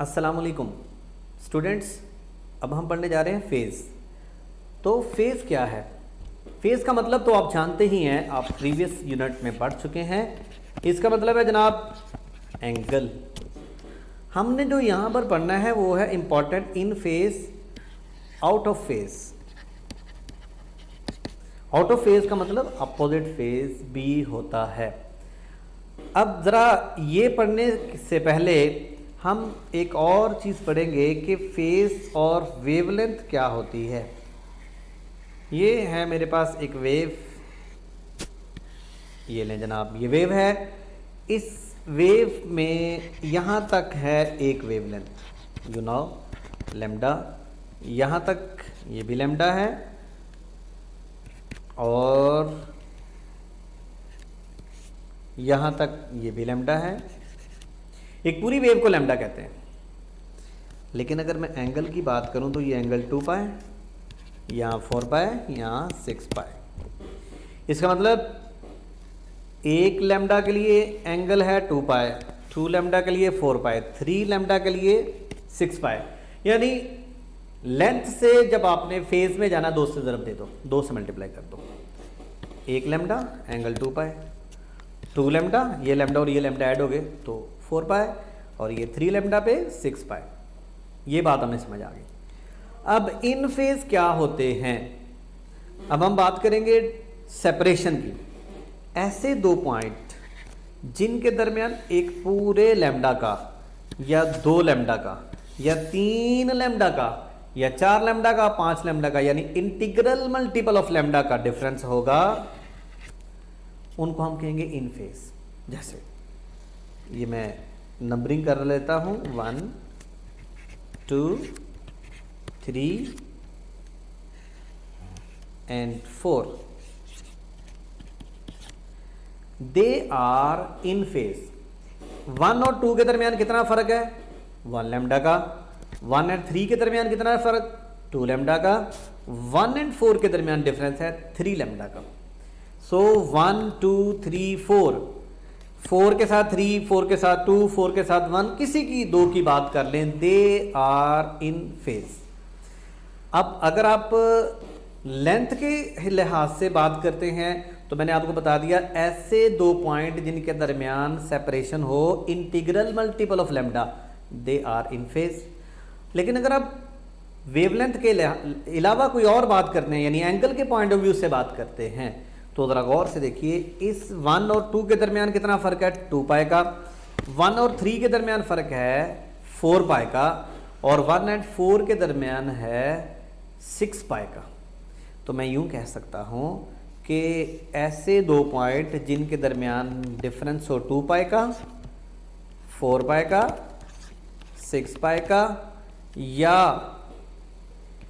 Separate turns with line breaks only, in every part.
अस्सलाम वालेकुम स्टूडेंट्स। अब हम पढ़ने जा रहे हैं फेज़। तो फेज़ क्या है? फेज़ का मतलब तो आप जानते ही हैं, आप प्रीवियस यूनिट में पढ़ चुके हैं। इसका मतलब है जनाब एंगल। हमने जो यहाँ पर पढ़ना है वो है important in phase, out of phase. Out of phase का मतलब अपोजिट फेज़ भी होता है। अब ज़रा ये पढ़ने से पहले हम एक और चीज़ पढ़ेंगे कि फेज़ और वेवलेंथ क्या होती है। ये है मेरे पास एक वेव, ये लें जनाब, ये वेव है। इस वेव में यहाँ तक है एक वेवलेंथ, यू नो लैम्डा, यहाँ तक ये भी लैम्डा है, और यहाँ तक ये भी लैम्डा है। एक पूरी वेव को लैम्डा कहते हैं। लेकिन अगर मैं एंगल की बात करूं तो ये एंगल 2 पाई, यहाँ 4 पाई, यहाँ 6 पाई। इसका मतलब एक लैम्डा के लिए एंगल है 2 पाई, 2 लैम्डा के लिए 4 पाई, 3 लैम्डा के लिए 6 पाई। यानी लेंथ से जब आपने फेज में जाना 2 से ज़रब दे दो, 2 से मल्टीप्लाई कर दो। एक लैम्डा एंगल 2 पाई, 2 लैम्डा, ये लैम्डा और ये लैम्डा ऐड हो गए तो 4 पाई, और ये 3 लैम्डा पे 6 पाई। ये बात हमें समझ आ गई। अब इन फेज क्या होते हैं? अब हम बात करेंगे सेपरेशन की। ऐसे 2 पॉइंट जिनके दरमियान एक पूरे लैम्डा का या 2 लैम्डा का या 3 लैम्डा का या 4 लैम्डा का, 5 लैम्डा का, यानी इंटीग्रल मल्टीपल ऑफ लैम्डा का डिफरेंस होगा, उनको हम कहेंगे इन फेज। जैसे ये मैं नंबरिंग कर लेता हूं, 1 2 3 and 4। They are in phase. 1 और 2 के दरमियान कितना फर्क है? 1 लैम्डा का। 1 एंड 3 के दरमियान कितना है फर्क? 2 लैम्डा का। 1 एंड 4 के दरमियान डिफरेंस है 3 लैम्डा का। सो 1 2 3 4, 4 के साथ 3, 4 के साथ 2, 4 के साथ 1, किसी की 2 की बात कर लें, दे आर इन फेज। अब अगर आप लेंथ के लिहाज से बात करते हैं तो मैंने आपको बता दिया, ऐसे 2 पॉइंट जिनके दरमियान सेपरेशन हो integral multiple of lambda, they are in phase. लेकिन अगर आप वेवलेंथ के अलावा कोई और बात करते हैं, यानी एंगल के पॉइंट ऑफ व्यू से बात करते हैं, तो ज़रा गौर से देखिए, इस 1 और 2 के दरमियान कितना फ़र्क है? 2 पाई का। 1 और 3 के दरमियान फ़र्क है 4 पाई का, और 1 एंड 4 के दरमियान है 6 पाई का। तो मैं यूं कह सकता हूं कि ऐसे 2 पॉइंट जिनके दरमियान डिफरेंस हो 2 पाई का, 4 पाई का, 6 पाई का, या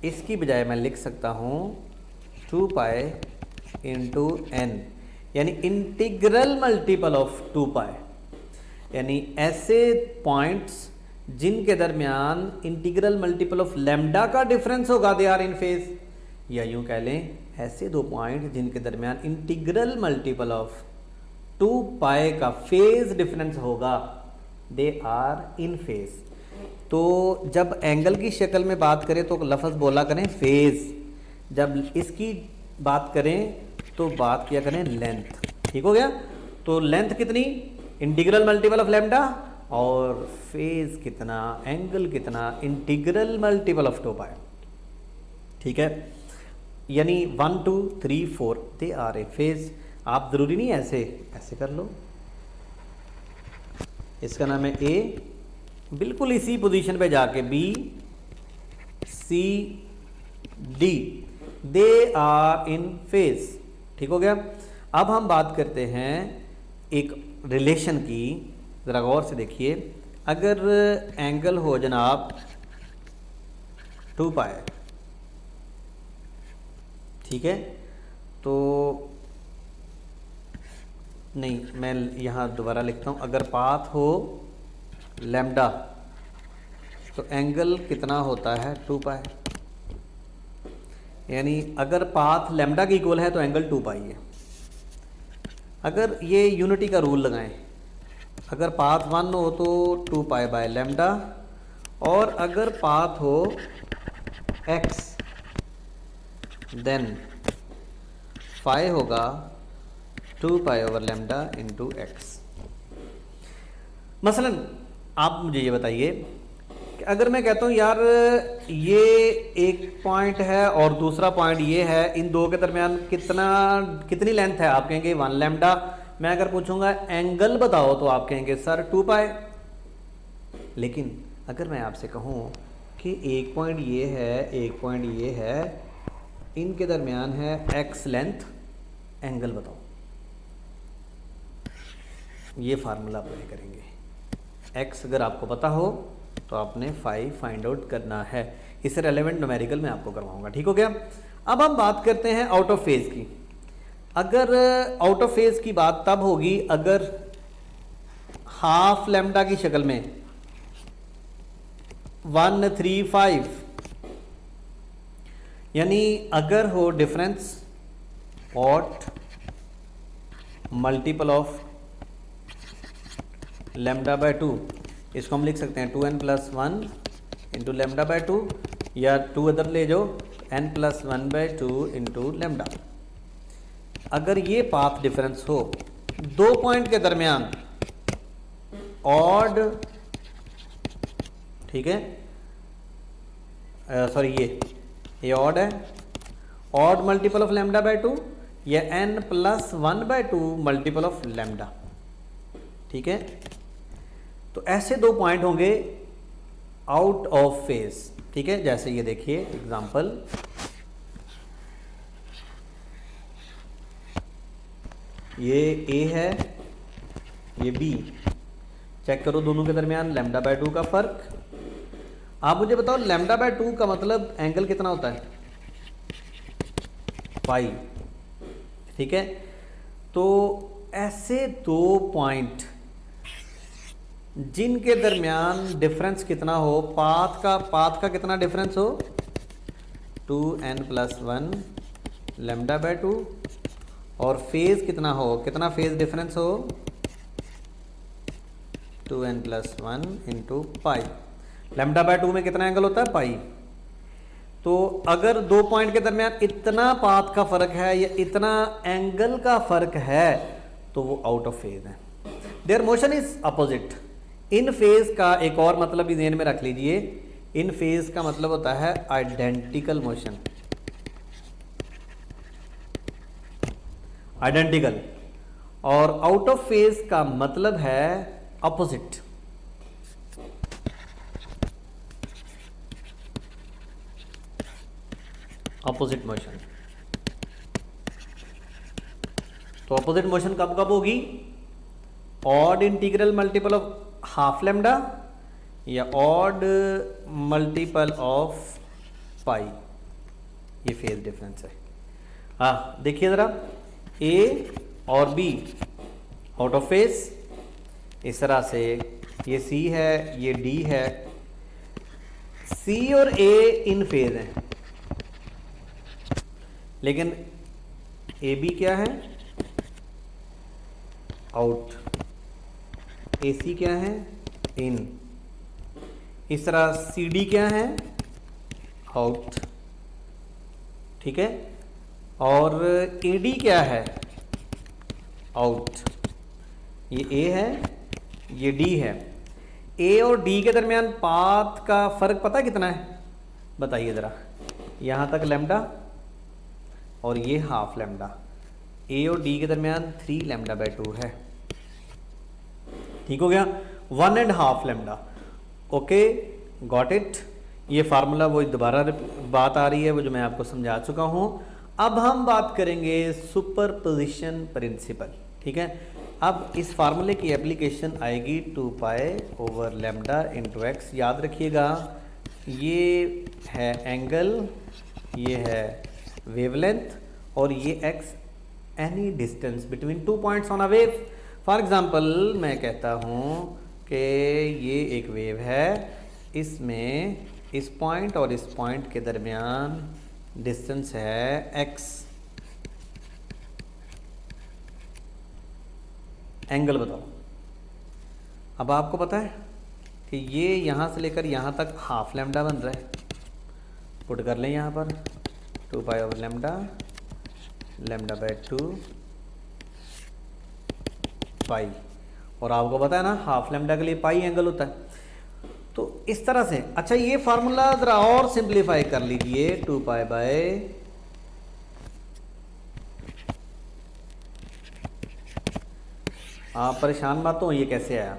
इसकी बजाय मैं लिख सकता हूं 2 पाई इंटू एन, यानी इंटीग्रल मल्टीपल ऑफ 2 पाई। यानी ऐसे पॉइंट्स जिनके दरमियान इंटीग्रल मल्टीपल ऑफ लैम्डा का डिफरेंस होगा, दे आर इन फेज। या यूं कह लें, ऐसे 2 पॉइंट जिनके दरमियान इंटीग्रल मल्टीपल ऑफ 2 पाई का फेज डिफरेंस होगा, दे आर इन फेज। तो जब एंगल की शक्ल में बात करें तो लफ्ज़ बोला करें फेज, जब इसकी बात करें तो बात किया करें लेंथ। ठीक हो गया? तो लेंथ कितनी? इंटीग्रल मल्टीपल ऑफ लैम्डा, और फेज कितना, एंगल कितना, इंटीग्रल मल्टीपल ऑफ 2 पाई। ठीक है? यानी 1 2 3 4 दे आर ए फेज। आप ज़रूरी नहीं ऐसे ऐसे कर लो, इसका नाम है ए, बिल्कुल इसी पोजीशन पे जाके B C D, they are in phase. ठीक हो गया? अब हम बात करते हैं एक रिलेशन की। ज़रा गौर से देखिए, अगर एंगल हो जनाब 2 पाई, ठीक है, तो नहीं, मैं यहाँ दोबारा लिखता हूँ, अगर पाथ हो लैम्डा तो एंगल कितना होता है? 2 पाई। यानी अगर पाथ लैम्डा की इक्वल है तो एंगल 2 पाई है। अगर ये यूनिटी का रूल लगाएं, अगर पाथ 1 हो तो 2 पाई बाय लैम्डा, और अगर पाथ हो x देन फाई होगा 2 pi over lambda into x. मसलन आप मुझे ये बताइए कि अगर मैं कहता हूँ यार ये एक पॉइंट है और दूसरा पॉइंट ये है, इन दो के दरमियान कितनी लेंथ है, आप कहेंगे 1 लैम्डा। मैं अगर पूछूंगा एंगल बताओ तो आप कहेंगे सर 2 पाई। लेकिन अगर मैं आपसे कहूँ कि एक पॉइंट ये है, एक पॉइंट ये है, इनके दरमियान है x लेंथ, एंगल बताओ, ये फार्मूला अप्लाई करेंगे। x अगर आपको पता हो तो आपने फाई फाइंड आउट करना है। इससे रेलेवेंट न्यूमेरिकल मैं आपको करवाऊंगा, ठीक हो गया। अब हम बात करते हैं आउट ऑफ फेज की। अगर आउट ऑफ फेज की बात तब होगी अगर हाफ लैम्डा की शक्ल में 135, यानी अगर हो difference odd multiple of lambda by 2, इसको हम लिख सकते हैं 2n plus 1 into lambda by 2, या 2 अदर ले जाओ n plus 1 by 2 into lambda. अगर ये पाथ डिफरेंस हो दो पॉइंट के दरमियान ऑड, ठीक है, सॉरी ये ऑड है, odd multiple of lambda by 2 या n plus 1 by 2 multiple of lambda, ठीक है। तो ऐसे दो पॉइंट होंगे आउट ऑफ फेज, ठीक है। जैसे ये देखिए एग्जांपल, ये A है, ये B, चेक करो दोनों के दरमियान लैम्डा बाय 2 का फर्क। आप मुझे बताओ लैम्डा बाय 2 का मतलब एंगल कितना होता है, पाई, ठीक है। तो ऐसे दो पॉइंट जिनके दरमियान डिफरेंस कितना हो, पाथ का कितना डिफरेंस हो, 2n प्लस 1 लैम्डा बाय 2, और फेज कितना हो, कितना फेज डिफरेंस हो, 2n plus 1 into pi. Lambda by 2 में कितना एंगल होता है, पाई। तो अगर दो पॉइंट के दरमियान इतना पाथ का फर्क है या इतना एंगल का फर्क है तो वो आउट ऑफ फेज है। There motion is opposite. In phase का एक और मतलब भी ध्यान में रख लीजिए, इन फेज का मतलब होता है आइडेंटिकल मोशन, आइडेंटिकल, और आउट ऑफ फेज का मतलब है अपोजिट। Opposite motion. तो अपोजिट मोशन कब कब होगी, odd integral multiple of half lambda या ऑड मल्टीपल ऑफ पाई, ये फेज डिफरेंस है। हाँ देखिए जरा, ए और बी आउट ऑफ फेज, इस तरह से ये सी है, ये डी है, सी और ए इन फेज हैं, लेकिन ए बी क्या है, आउट, ए सी क्या है, इन। इस तरह सी डी क्या है, आउट, ठीक है। और ए डी क्या है, आउट। ये ए है, ये डी है। ए और डी के दरमियान पाथ का फर्क पता कितना है, बताइए ज़रा। यहाँ तक लैम्डा और ये हाफ लैम्डा, ए और डी के दरमियान 3 लैम्डा बाय 2 है, ठीक हो गया, 1.5 लैम्डा। Okay, got it. ये फार्मूला वो दोबारा बात आ रही है वो जो मैं आपको समझा चुका हूँ। अब हम बात करेंगे सुपरपोजिशन प्रिंसिपल, ठीक है। अब इस फार्मूले की एप्लीकेशन आएगी 2 pi over lambda into x. याद रखिएगा ये है एंगल, ये है वेवलेंथ, और ये x any distance between 2 points on a wave. For example मैं कहता हूँ कि ये एक वेव है, इसमें इस पॉइंट और इस पॉइंट के दरमियान डिस्टेंस है x, एंगल बताओ। अब आपको पता है कि ये यहाँ से लेकर यहाँ तक हाफ लैम्डा बन रहा है, पुट कर लें यहाँ पर 2 pi over lambda, lambda by 2 पाई, और आपको पता है ना हाफ लैम्डा के लिए पाई एंगल होता है। तो इस तरह से, अच्छा ये फार्मूला ज़रा और सिंप्लीफाई कर लीजिए, 2 पाई बाय आप परेशान मत हो, ये कैसे आया,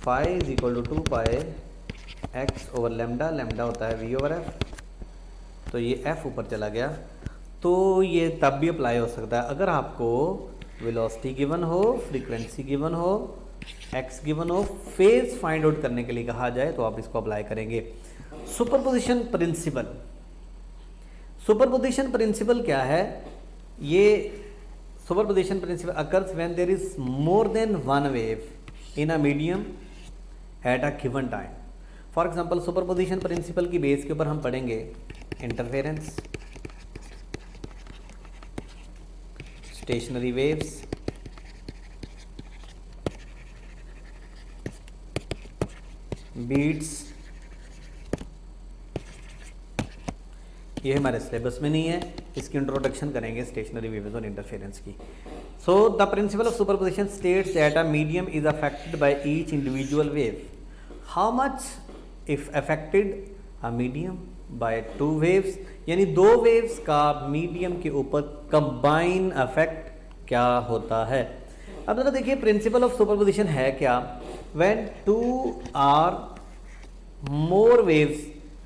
phi is equal to 2 pi X over lambda, lambda होता है वी ओवर एफ, तो ये एफ ऊपर चला गया। तो ये तब भी अप्लाई हो सकता है अगर आपको वेलोसिटी गिवन हो, फ्रीक्वेंसी गिवन हो, एक्स गिवन हो, फेज फाइंड आउट करने के लिए कहा जाए तो आप इसको अप्लाई करेंगे। सुपरपोजिशन प्रिंसिपल, सुपरपोजिशन प्रिंसिपल क्या है, ये superposition principle occurs when there is more than one wave in a medium at a given time. For example superposition principle की बेस के ऊपर हम पढ़ेंगे इंटरफेरेंस, स्टेशनरी वेव्स, बीट्स, ये हमारे सिलेबस में नहीं है, इसकी इंट्रोडक्शन करेंगे स्टेशनरी वेव्स और इंटरफेरेंस की। So the principle of superposition states that a medium is affected by each individual wave, how much if affected a medium by 2 waves, यानी 2 वेव्स का मीडियम के ऊपर कंबाइन अफेक्ट क्या होता है। अब जरा देखिए प्रिंसिपल ऑफ सुपरपोजिशन है क्या, when 2 or more waves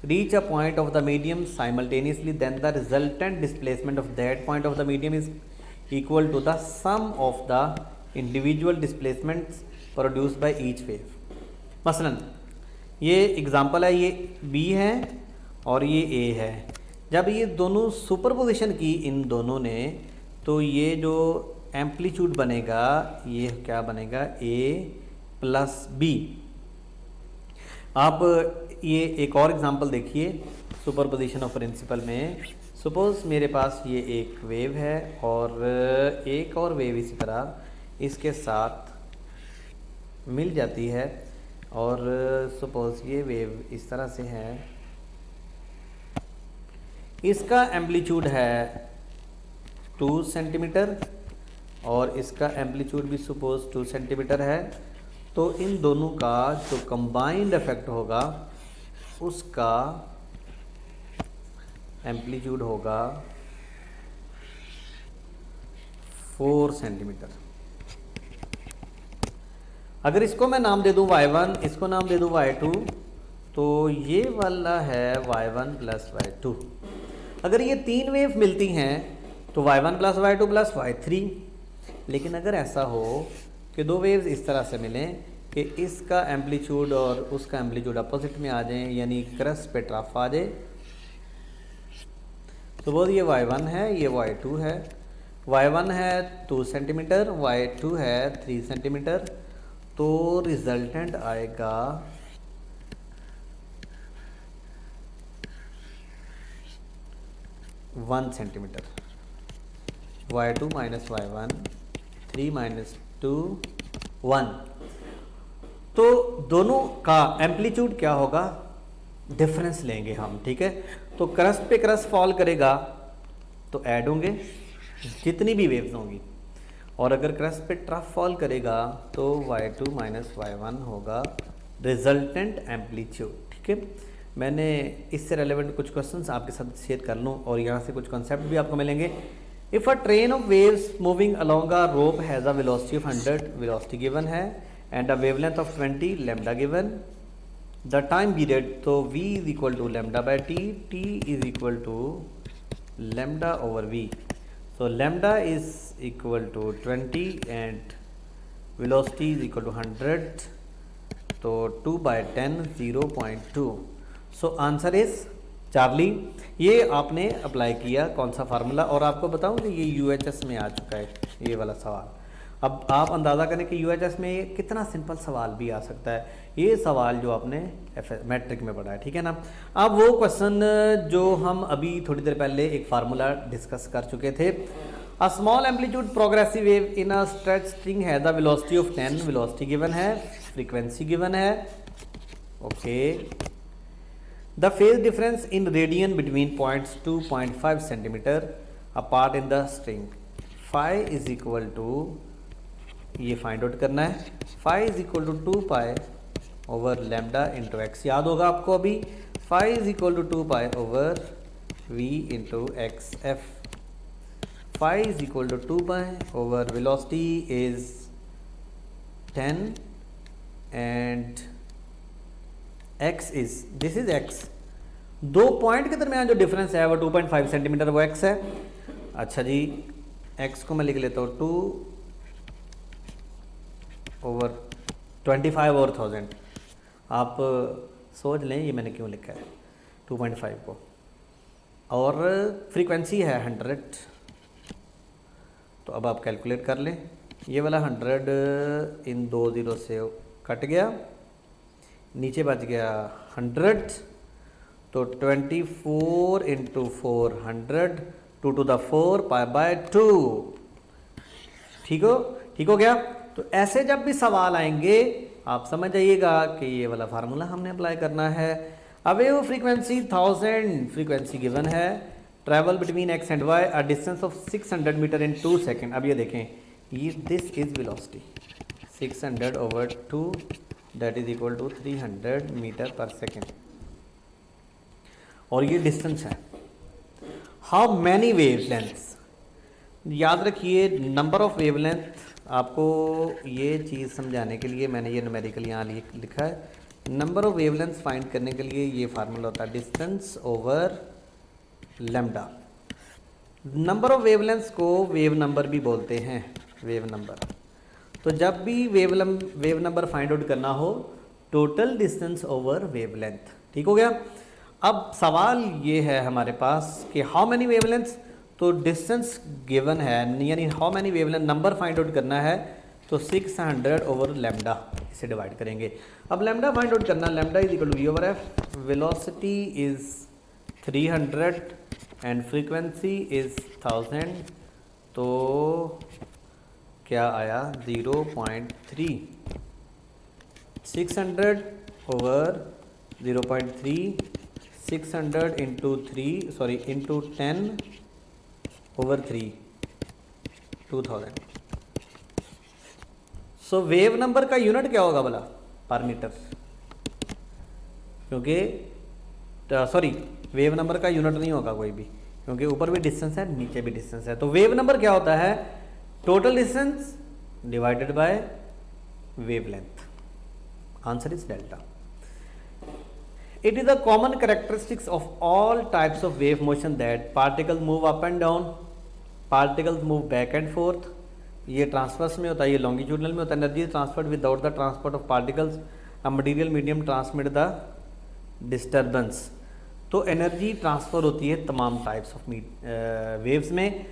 reach a point of the medium simultaneously, then the resultant displacement of that point of the medium is equal to the sum of the individual displacements produced by each wave। मसलन ये example है, ये B है और ये A है, जब ये दोनों सुपरपोजिशन की इन दोनों ने, तो ये जो एम्पलीट्यूड बनेगा ये क्या बनेगा, A प्लस B। आप ये एक और एग्जांपल देखिए सुपरपोजिशन ऑफ प्रिंसिपल में, सपोज मेरे पास ये एक वेव है और एक और वेव इसी तरह इसके साथ मिल जाती है, और सपोज ये वेव इस तरह से है, इसका एम्पलीट्यूड है 2 सेंटीमीटर और इसका एम्पलीट्यूड भी सपोज 2 सेंटीमीटर है, तो इन दोनों का जो कंबाइंड इफेक्ट होगा उसका एम्पलीट्यूड होगा 4 सेंटीमीटर। अगर इसको मैं नाम दे दूं y1, इसको नाम दे दूं y2, तो ये वाला है y1 प्लस y2। अगर ये 3 वेव मिलती हैं तो y1 plus y2 plus y3, लेकिन अगर ऐसा हो कि 2 वेव्स इस तरह से मिलें कि इसका एम्पलीट्यूड और उसका एम्पलीट्यूड अपोजिट में आ जाएं, यानी क्रस्ट पे ट्रफ आ जाए, तो वो ये y1 है, ये y2 है, y1 है 2 सेंटीमीटर, y2 है 3 सेंटीमीटर, तो रिजल्टेंट आएगा 1 centimetre. y2 minus y1, 3 minus 2, 1। तो दोनों का एम्पलीट्यूड क्या होगा, डिफरेंस लेंगे हम, ठीक है। तो क्रस्ट पे क्रस्ट फॉल करेगा तो ऐड होंगे जितनी भी वेव्स होंगी, और अगर क्रस्ट पे ट्रफ फॉल करेगा तो y2 माइनस y1 होगा रिजल्टेंट एम्पलीट्यूड, ठीक है। मैंने इससे रेलेवेंट कुछ क्वेश्चंस आपके साथ शेयर कर लूँ और यहाँ से कुछ कॉन्सेप्ट भी आपको मिलेंगे। If a train of waves moving along a rope has a velocity of 100, velocity given है, and a wavelength of 20, lambda given, the time period, तो v is equal to lambda by t, t is equal to lambda over v, so lambda is equal to 20 and velocity is equal to 100, तो 2 by 10 0.2, so answer is Charlie. ये आपने apply किया कौन सा formula, और आपको बताऊं कि ये यूएचएस में आ चुका है ये वाला सवाल। अब आप अंदाज़ा करें कि यूएचएस में ये कितना सिंपल सवाल भी आ सकता है, ये सवाल जो आपने मैट्रिक में पढ़ा है, ठीक है ना। अब वो क्वेश्चन जो हम अभी थोड़ी देर पहले एक फार्मूला डिस्कस कर चुके थे, a small amplitude progressive wave in a stretch string है the velocity of 10, velocity given है, फ्रीक्वेंसी गिवन है, okay. The phase difference in radian between points 2.5 centimeter apart in the string. Phi is equal to, ये find out करना है, phi is equal to 2 pi over lambda into x. याद होगा आपको अभी, phi is equal to 2 pi over v into x F. Phi is equal to 2 pi over velocity is 10 and x is, this is x। दो point के दरमियान जो difference है वो 2.5 सेंटीमीटर, वो x है। अच्छा जी, x को मैं लिख लेता हूँ 2 ओवर 25 ओवर 1000। आप सोच लें ये मैंने क्यों लिखा है 2.5 को। और फ्रीक्वेंसी है 100। तो अब आप कैलकुलेट कर लें, ये वाला 100 इन 2 जीरो से कट गया, नीचे बच गया 100, तो 24 into 400 2 to the 4 pi by 2। ठीक हो गया। तो ऐसे जब भी सवाल आएंगे आप समझ जाइएगा कि ये वाला फार्मूला हमने अप्लाई करना है। अब ये फ्रीक्वेंसी 1000 फ्रीक्वेंसी गिवन है, travel between X and Y a distance of 600 metre in 2 second. अब ये देखें, ये this is velocity 600 over 2 that is equal to 300 metre per second, और ये डिस्टेंस है। हाउ मैनी वेवलेंथ्स, याद रखिए नंबर ऑफ वेवलेंथ। आपको ये चीज़ समझाने के लिए मैंने ये न्यूमेरिकल यहाँ लिखा है। नंबर ऑफ वेवलेंथ्स फाइंड करने के लिए ये फार्मूला होता है distance over lambda. Number of wavelengths को वेव नंबर भी बोलते हैं, वेव नंबर। तो जब भी वेव नंबर फाइंड आउट करना हो, टोटल डिस्टेंस ओवर वेवलेंथ। ठीक हो गया। अब सवाल ये है हमारे पास कि हाउ मैनी वेवलेंथ्स, तो डिस्टेंस गिवन है, यानी how many wavelength number find out करना है, तो 600 ओवर लैम्डा इसे डिवाइड करेंगे। अब लैम्डा फाइंड आउट करना, lambda is equal to V over F, velocity is 300 and frequency is 1000, तो क्या आया 0.3। 600 over 0.3, 600 into 10 over 3, 2000। So wave number का यूनिट क्या होगा भला, पर मीटर, क्योंकि सॉरी वेव नंबर का यूनिट नहीं होगा कोई भी, क्योंकि ऊपर भी डिस्टेंस है नीचे भी डिस्टेंस है। तो वेव नंबर क्या होता है, total distance divided by wavelength. Answer is delta. It is a common characteristics of all types of wave motion that particles move up and down, particles move back and forth। ये transverse में होता है, ये longitudinal में होता है। Energy transferred without the transport of particles, a material medium transmit the disturbance. तो energy transfer होती है तमाम टाइप्स ऑफ वेव्स में।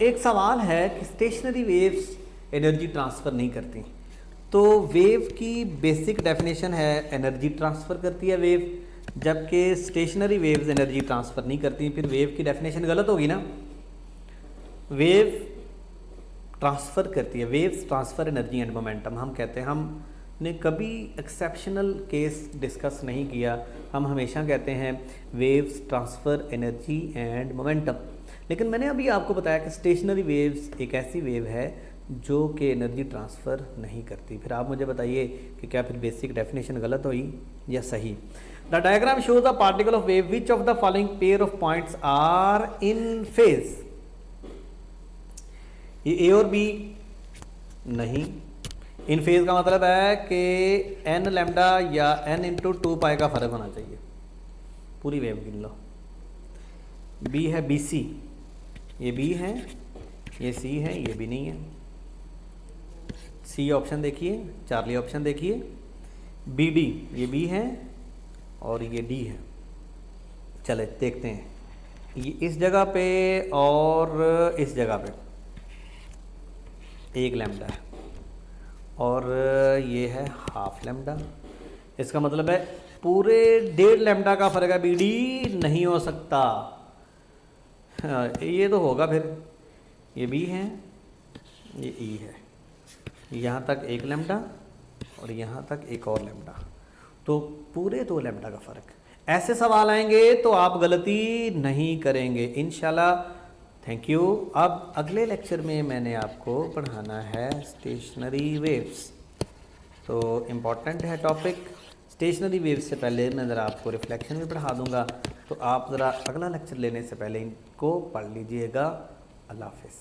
एक सवाल है कि स्टेशनरी वेव्स एनर्जी ट्रांसफ़र नहीं करती, तो वेव की बेसिक डेफिनेशन है एनर्जी ट्रांसफ़र करती है वेव, जबकि स्टेशनरी वेव्स एनर्जी ट्रांसफ़र नहीं करती। फिर वेव की डेफिनेशन गलत होगी ना। वेव ट्रांसफ़र करती है, waves transfer energy and momentum. हम कहते हैं, हमने कभी एक्सेप्शनल केस डिस्कस नहीं किया, हम हमेशा कहते हैं waves transfer energy and momentum. लेकिन मैंने अभी आपको बताया कि स्टेशनरी वेव्स एक ऐसी वेव है जो कि एनर्जी ट्रांसफ़र नहीं करती। फिर आप मुझे बताइए कि क्या फिर बेसिक डेफिनेशन गलत हुई या सही। The diagram shows the particle of wave which of the following pair of points are in phase. ये ए और बी नहीं, इन फेज का मतलब है कि एन लैम्डा या एन इंटू 2 पाई का फर्क होना चाहिए। पूरी वेव गिन लो। बी है बी सी, ये बी है, ये सी है, ये भी नहीं है। सी ऑप्शन देखिए, चार्ली ऑप्शन देखिए, बी डी ये बी है और ये डी है। चले देखते हैं, ये इस जगह पे और इस जगह पे एक लैम्डा है और ये है हाफ लैम्डा। इसका मतलब है पूरे 1.5 लैम्डा का फर्क है। बी डी नहीं हो सकता। हाँ, ये तो होगा फिर। ये बी है, ये ई है, यहाँ तक एक लैम्डा और यहाँ तक एक और लैम्डा, तो पूरे 2 लैम्डा का फ़र्क। ऐसे सवाल आएंगे तो आप गलती नहीं करेंगे इंशाल्लाह। Thank you. अब अगले लेक्चर में मैंने आपको पढ़ाना है स्टेशनरी वेव्स। तो इम्पॉर्टेंट है टॉपिक। स्टेशनरी वेव्स से पहले मैं ज़रा आपको रिफ्लेक्शन भी पढ़ा दूंगा, तो आप ज़रा अगला लेक्चर लेने से पहले इनको पढ़ लीजिएगा। अल्लाह हाफिज़।